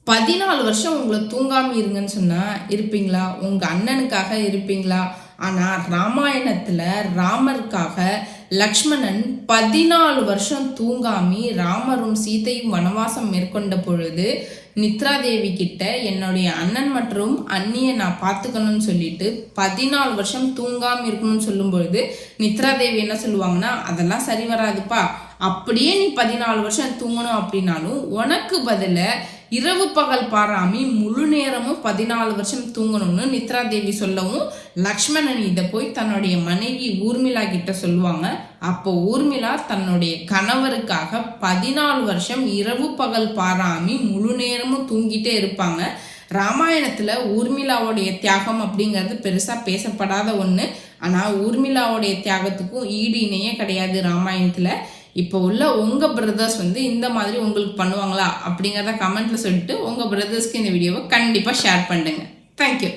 14 வருஷம் உங்களை தூங்காம இருங்கன்னு சொன்னா இருப்பீங்களா? உங்க அண்ணனுக்காக இருப்பீங்களா? ஆனா ராமாயணத்துல ராமருக்காக லக்ஷ்மணன் 14 வருஷம் தூங்காமி ராமரும் சீதையும் வனவாசம் மேற்கொண்ட பொழுது நித்ரா தேவி கிட்ட என்னுடைய அண்ணன் மற்றும் அண்ணியை நான் பார்த்துக்கணும்னு சொல்லிட்டு 14 வருஷம் தூங்காம இருக்கணும்னு சொல்லும் பொழுது நித்ரா தேவி என்ன சொல்லுவாங்கன்னா, அதெல்லாம் சரி வராதுப்பா, அப்படியே நீ 14 வருஷம் தூங்கணும் அப்படின்னாலும் உனக்கு பதில இரவு பகல் பாராமி முழு நேரமும் 14 வருஷம் தூங்கணும்னு நித்ரா தேவி சொல்லவும் லக்ஷ்மணன் இதை போய் தன்னுடைய மனைவி ஊர்மிளா கிட்ட சொல்லுவாங்க. அப்போ ஊர்மிளா தன்னுடைய கணவருக்காக 14 வருஷம் இரவு பகல் பாராமி முழு நேரமும் தூங்கிட்டே இருப்பாங்க. ராமாயணத்துல ஊர்மிளாவுடைய தியாகம் அப்படிங்கிறது பெருசா பேசப்படாத ஒண்ணு. ஆனா ஊர்மிளாவுடைய தியாகத்துக்கும் ஈடு இணையே கிடையாது ராமாயணத்துல. இப்போ உள்ள உங்க பிரதர்ஸ் இந்த மாதிரி உங்களுக்கு பண்ணுவாங்களா அப்படிங்கிறத கமெண்ட்ல சொல்லிட்டு உங்க பிரதர்ஸ்க்கு இந்த வீடியோவை கண்டிப்பா ஷேர் பண்ணுங்க. தேங்க்யூ.